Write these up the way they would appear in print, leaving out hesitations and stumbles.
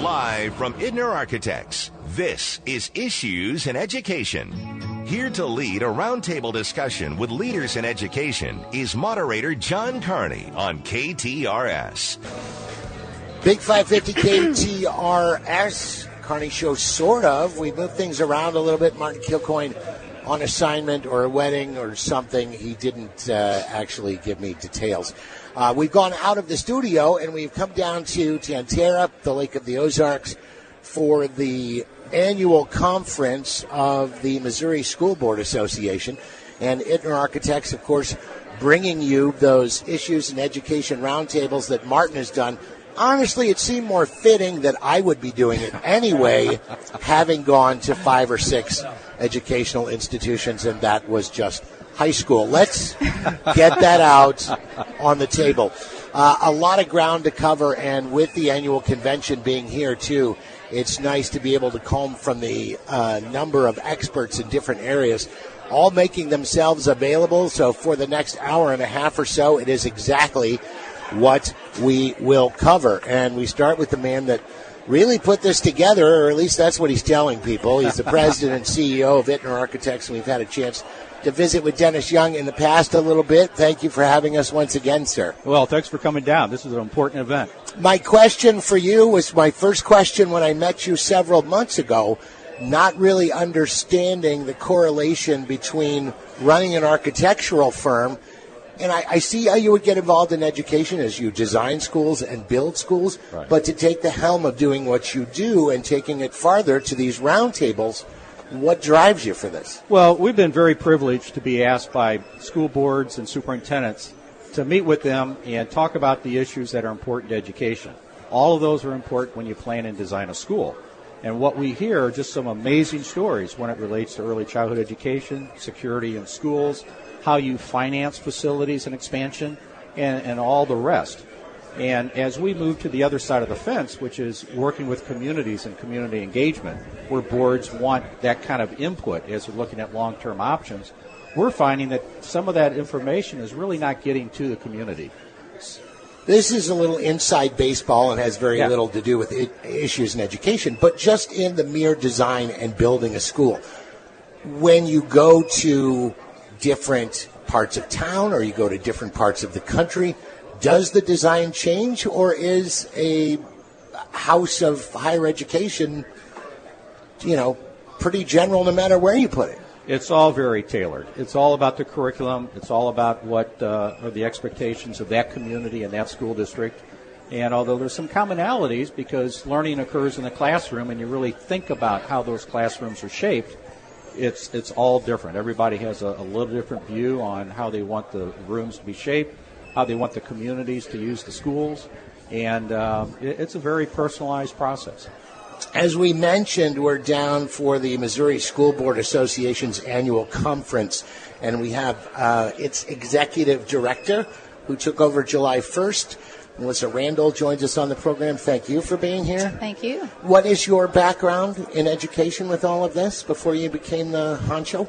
Live from Ittner Architects, this is Issues in Education. Here to lead a roundtable discussion with leaders in education is moderator John Carney on KTRS. Big 550 KTRS, Carney Show, sort of. We move things around a little bit. Martin Kilcoyne on assignment or a wedding or something. He didn't actually give me details. We've gone out of the studio and we've come down to Tantera, the Lake of the Ozarks, for the annual conference of the Missouri School Board Association. And Ittner Architects, of course, bringing you those issues and education roundtables that Martin has done. Honestly, it seemed more fitting that I would be doing it anyway, having gone to 5 or 6 educational institutions, and that was just high school. Let's get that out on the table. A lot of ground to cover, and with the annual convention being here, too, it's nice to be able to comb from the number of experts in different areas, all making themselves available. So for the next hour and a half or so, it is exactly what we will cover. And we start with the man that really put this together, or at least that's what he's telling people. He's the president and CEO of Ittner Architects, and we've had a chance to visit with Dennis Young in the past a little bit. Thank you for having us once again, sir. Well, thanks for coming down. This is an important event. My question for you was my first question when I met you several months ago, not really understanding the correlation between running an architectural firm. And I see how you would get involved in education as you design schools and build schools, right. But to take the helm of doing what you do and taking it farther to these roundtables, what drives you for this? Well, we've been very privileged to be asked by school boards and superintendents to meet with them and talk about the issues that are important to education. All of those are important when you plan and design a school. And what we hear are just some amazing stories when it relates to early childhood education, security in schools, how you finance facilities and expansion, and all the rest. And as we move to the other side of the fence, which is working with communities and community engagement, where boards want that kind of input as we're looking at long-term options, we're finding that some of that information is really not getting to the community. This is a little inside baseball and has very little to do with issues in education, but just in the mere design and building a school. When you go to different parts of town or you go to different parts of the country, does the design change, or is a house of higher education, pretty general no matter where you put it? It's all very tailored. It's all about the curriculum. It's all about what are the expectations of that community and that school district. And although there's some commonalities because learning occurs in the classroom and you really think about how those classrooms are shaped, it's all different. Everybody has a little different view on how they want the rooms to be shaped, how they want the communities to use the schools, and it's a very personalized process. As we mentioned, we're down for the Missouri School Board Association's annual conference, and we have its executive director, who took over July 1st. Melissa Randol joins us on the program. Thank you for being here. Thank you. What is your background in education with all of this before you became the honcho?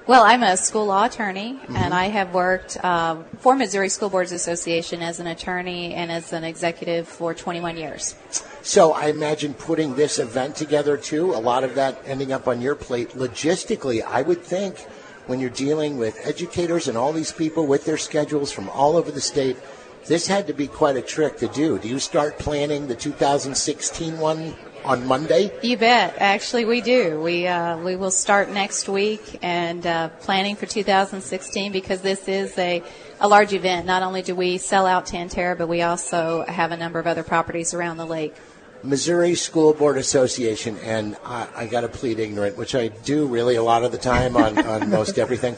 Well, I'm a school law attorney, and I have worked for Missouri School Boards Association as an attorney and as an executive for 21 years. So I imagine putting this event together, too, a lot of that ending up on your plate. Logistically, I would think when you're dealing with educators and all these people with their schedules from all over the state, this had to be quite a trick to do. Do you start planning the 2016 one on Monday? You bet. Actually, we do. We will start next week and planning for 2016 because this is a large event. Not only do we sell out Tantera, but we also have a number of other properties around the lake. Missouri School Board Association, and I got to plead ignorant, which I do really a lot of the time on most everything.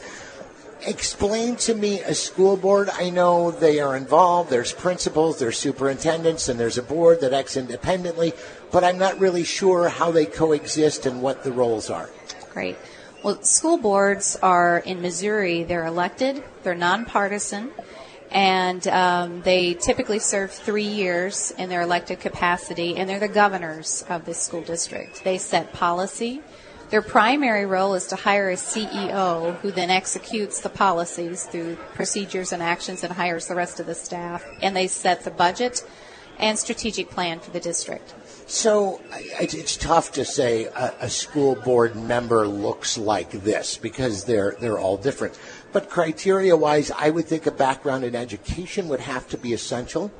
Explain to me a school board. I know they are involved. There's principals, there's superintendents, and there's a board that acts independently, but I'm not really sure how they coexist and what the roles are. Great. Well, school boards are in Missouri. They're elected. They're nonpartisan. And they typically serve 3 years in their elected capacity, and they're the governors of this school district. They set policy. Their primary role is to hire a CEO who then executes the policies through procedures and actions and hires the rest of the staff. And they set the budget and strategic plan for the district. So it's tough to say a school board member looks like this because they're all different. But criteria-wise, I would think a background in education would have to be essential.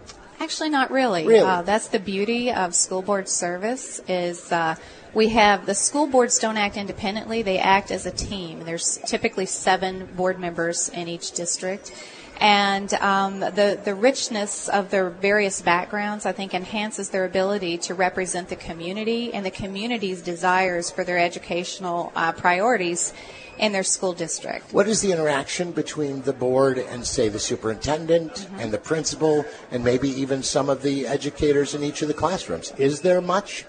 Actually, not really. That's the beauty of school board service is we have the school boards don't act independently. They act as a team. There's typically 7 board members in each district. And the richness of their various backgrounds, I think, enhances their ability to represent the community and the community's desires for their educational priorities in their school district. What is the interaction between the board and, say, the superintendent and the principal and maybe even some of the educators in each of the classrooms? Is there much?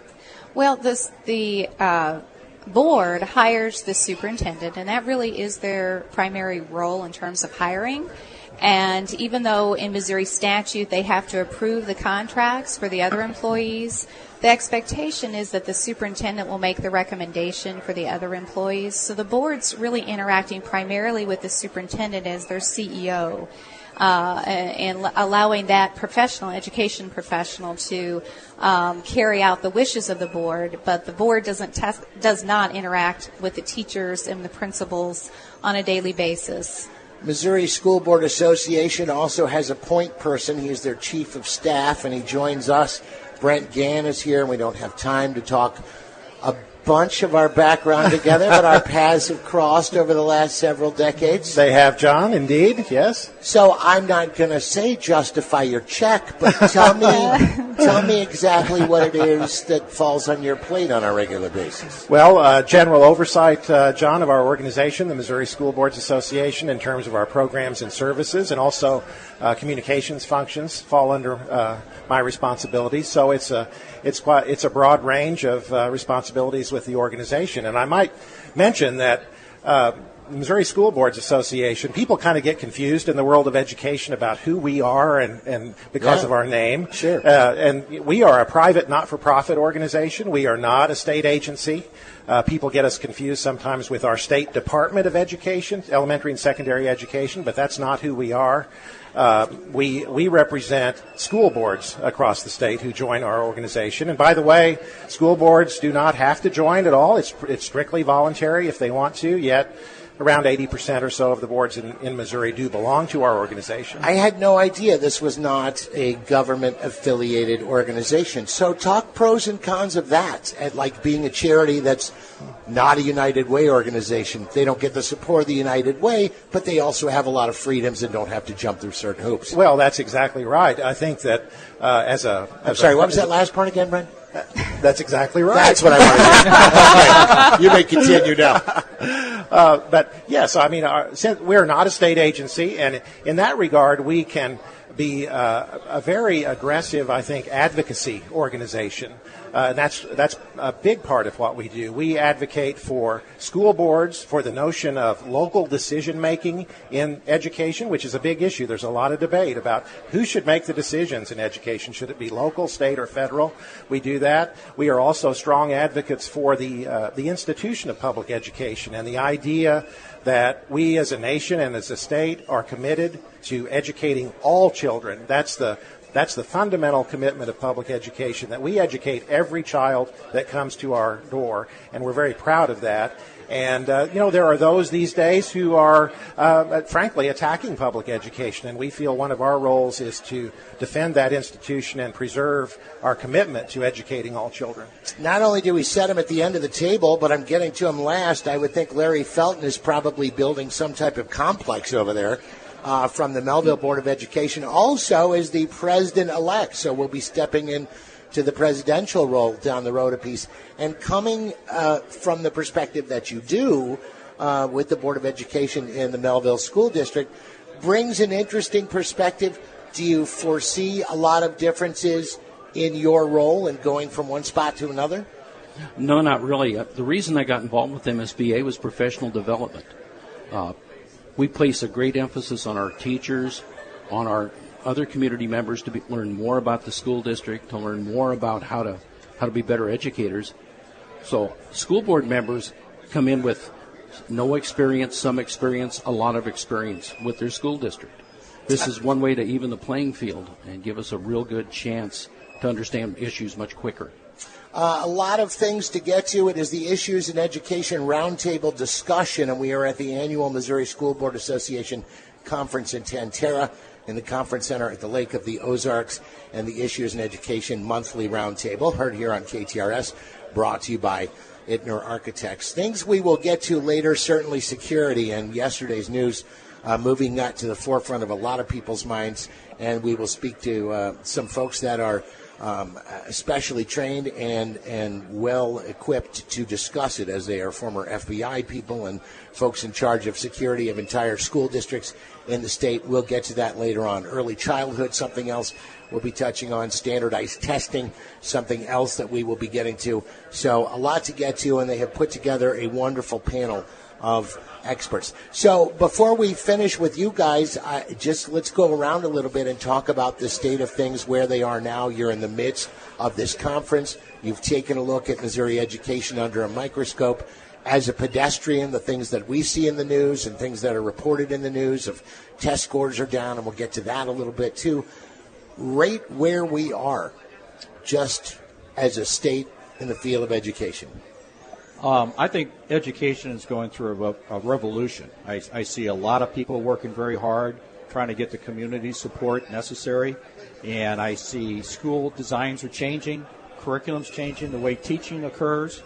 Well, the board hires the superintendent, and that really is their primary role in terms of hiring. And even though in Missouri statute they have to approve the contracts for the other employees, the expectation is that the superintendent will make the recommendation for the other employees. So the board's really interacting primarily with the superintendent as their CEO, and allowing that education professional to carry out the wishes of the board. But the board does not interact with the teachers and the principals on a daily basis. Missouri School Board Association also has a point person. He is their chief of staff, and he joins us. Brent Ghan is here, and we don't have time to talk a bunch of our background together, but our paths have crossed over the last several decades. They have, John, indeed, yes. So I'm not going to say justify your check, but tell me exactly what it is that falls on your plate on a regular basis. Well, general oversight, John, of our organization, the Missouri School Boards Association, in terms of our programs and services, and also communications functions fall under my responsibility. So it's a broad range of responsibilities with the organization. And I might mention that Missouri School Boards Association, people kind of get confused in the world of education about who we are and because of our name. Sure. And we are a private, not-for-profit organization. We are not a state agency. People get us confused sometimes with our State Department of Education, elementary and secondary education, but that's not who we are. We represent school boards across the state who join our organization. And by the way, school boards do not have to join at all. It's strictly voluntary if they want to, yet around 80% or so of the boards in Missouri do belong to our organization. I had no idea this was not a government-affiliated organization. So talk pros and cons of that, at like being a charity that's not a United Way organization. They don't get the support of the United Way, but they also have a lot of freedoms and don't have to jump through certain hoops. Well, that's exactly right. I think that I'm sorry, what was that last part again, Brent? That's exactly right. That's what I wanted to hear. Okay. You may continue now. But yes, I mean, since we're not a state agency, and in that regard, we can be a very aggressive, I think, advocacy organization. And that's a big part of what we do. We advocate for school boards, for the notion of local decision-making in education, which is a big issue. There's a lot of debate about who should make the decisions in education. Should it be local, state, or federal? We do that. We are also strong advocates for the institution of public education and the idea that we as a nation and as a state are committed to educating all children. That's the fundamental commitment of public education, that we educate every child that comes to our door, and we're very proud of that. And, there are those these days who are, frankly, attacking public education, and we feel one of our roles is to defend that institution and preserve our commitment to educating all children. Not only do we set him at the end of the table, but I'm getting to him last. I would think Larry Felton is probably building some type of complex over there. From the Melville Board of Education, also is the President-Elect, so we'll be stepping in to the presidential role down the road a piece. And coming from the perspective that you do with the Board of Education in the Melville School District brings an interesting perspective. Do you foresee a lot of differences in your role in going from one spot to another? No, not really. The reason I got involved with MSBA was professional development. We place a great emphasis on our teachers, on our other community members to learn more about the school district, to learn more about how to be better educators. So school board members come in with no experience, some experience, a lot of experience with their school district. This is one way to even the playing field and give us a real good chance to understand issues much quicker. A lot of things to get to. It is the Issues in Education Roundtable discussion, and we are at the annual Missouri School Board Association Conference in Tantera in the Conference Center at the Lake of the Ozarks, and the Issues in Education Monthly Roundtable, heard here on KTRS, brought to you by Ittner Architects. Things we will get to later, certainly security, and yesterday's news moving that to the forefront of a lot of people's minds, and we will speak to some folks that are especially trained and well equipped to discuss it, as they are former FBI people and folks in charge of security of entire school districts in the state. We'll get to that later on. Early childhood, something else we'll be touching on. Standardized testing, something else that we will be getting to. So a lot to get to, and they have put together a wonderful panel of experts. So before we finish with you guys, let's go around a little bit and talk about the state of things, where they are now. You're in the midst of this conference. You've taken a look at Missouri education under a microscope. As a pedestrian, the things that we see in the news and things that are reported in the news of test scores are down, and we'll get to that a little bit too. Rate where we are just as a state in the field of education. I think education is going through a revolution. I see a lot of people working very hard, trying to get the community support necessary, and I see school designs are changing, curriculum's changing, the way teaching occurs,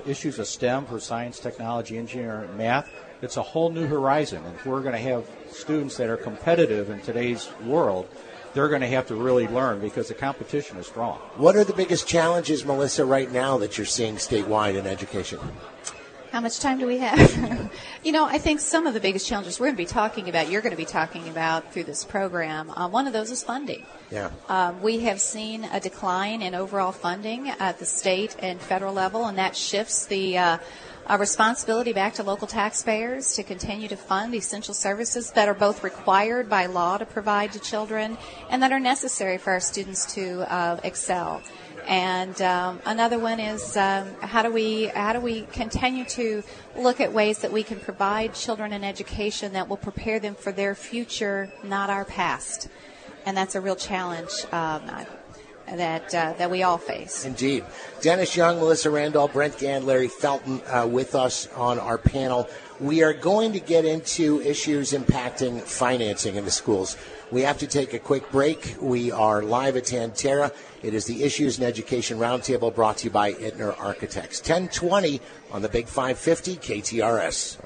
issues of STEM for science, technology, engineering, and math. It's a whole new horizon, and if we're going to have students that are competitive in today's world, they're going to have to really learn, because the competition is strong. What are the biggest challenges, Melissa, right now that you're seeing statewide in education? How much time do we have? I think some of the biggest challenges you're going to be talking about through this program, one of those is funding. Yeah. We have seen a decline in overall funding at the state and federal level, and that shifts the responsibility back to local taxpayers to continue to fund the essential services that are both required by law to provide to children and that are necessary for our students to excel. And another one is how do we continue to look at ways that we can provide children an education that will prepare them for their future, not our past. And that's a real challenge that we all face. Indeed. Dennis Young, Melissa Randol, Brent Ghan, Larry Felton with us on our panel. We are going to get into issues impacting financing in the schools. We have to take a quick break. We are live at Tantera. It is the Issues in Education Roundtable, brought to you by Ittner Architects. 10:20 on the Big 550 KTRS.